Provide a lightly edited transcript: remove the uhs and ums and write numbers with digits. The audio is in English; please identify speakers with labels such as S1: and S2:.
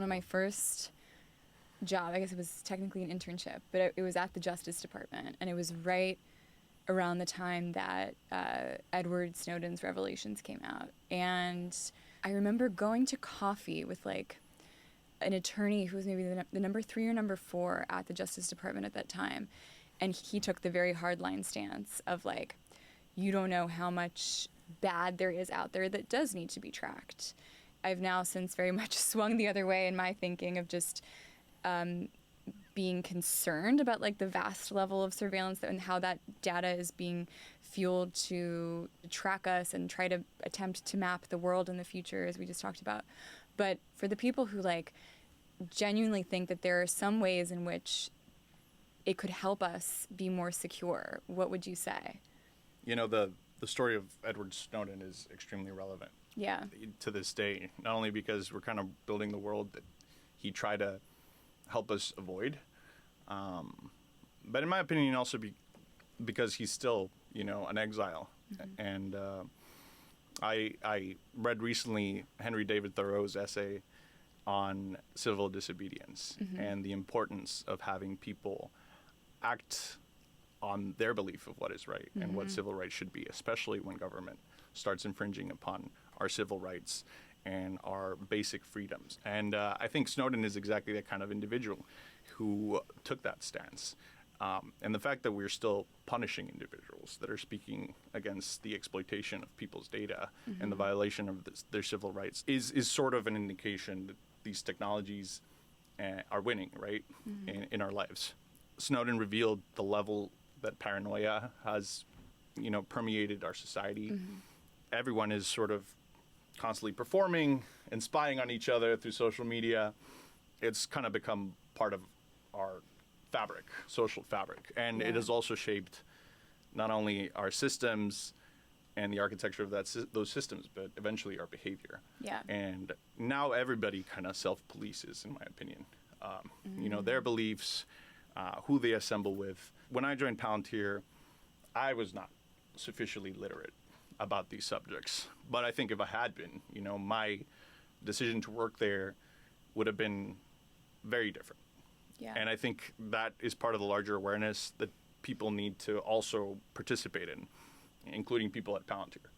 S1: one of my first job, I guess it was technically an internship, but it was at the Justice Department, and it was right around the time that Edward Snowden's revelations came out. And I remember going to coffee with like an attorney who was maybe the number 3 or number 4 at the Justice Department at that time. And he took the very hardline stance of like, you don't know how much bad there is out there that does need to be tracked. I've now since very much swung the other way in my thinking of just being concerned about like the vast level of surveillance and how that data is being fueled to track us and try to attempt to map the world in the future, as we just talked about. But for the people who like genuinely think that there are some ways in which it could help us be more secure, what would you say?
S2: You know, the story of Edward Snowden is extremely relevant.
S1: Yeah.
S2: To this day, not only because we're kind of building the world that he tried to help us avoid, but in my opinion also because he's still, you know, an exile. Mm-hmm. And I read recently Henry David Thoreau's essay on civil disobedience mm-hmm. and the importance of having people act on their belief of what is right mm-hmm. and what civil rights should be, especially when government starts infringing upon our civil rights and our basic freedoms. And I think Snowden is exactly that kind of individual who took that stance. And the fact that we're still punishing individuals that are speaking against the exploitation of people's data mm-hmm. and the violation of their civil rights is sort of an indication that these technologies are winning, right, mm-hmm. in our lives. Snowden revealed the level that paranoia has, you know, permeated our society. Mm-hmm. Everyone is sort of constantly performing and spying on each other through social media. It's kind of become part of our fabric, social fabric. And it has also shaped not only our systems and the architecture of those systems, but eventually our behavior.
S1: Yeah.
S2: And now everybody kind of self-polices, in my opinion. You know, their beliefs, who they assemble with. When I joined Palantir, I was not sufficiently literate about these subjects. But I think if I had been, you know, my decision to work there would have been very different.
S1: Yeah.
S2: And I think that is part of the larger awareness that people need to also participate in, including people at Palantir.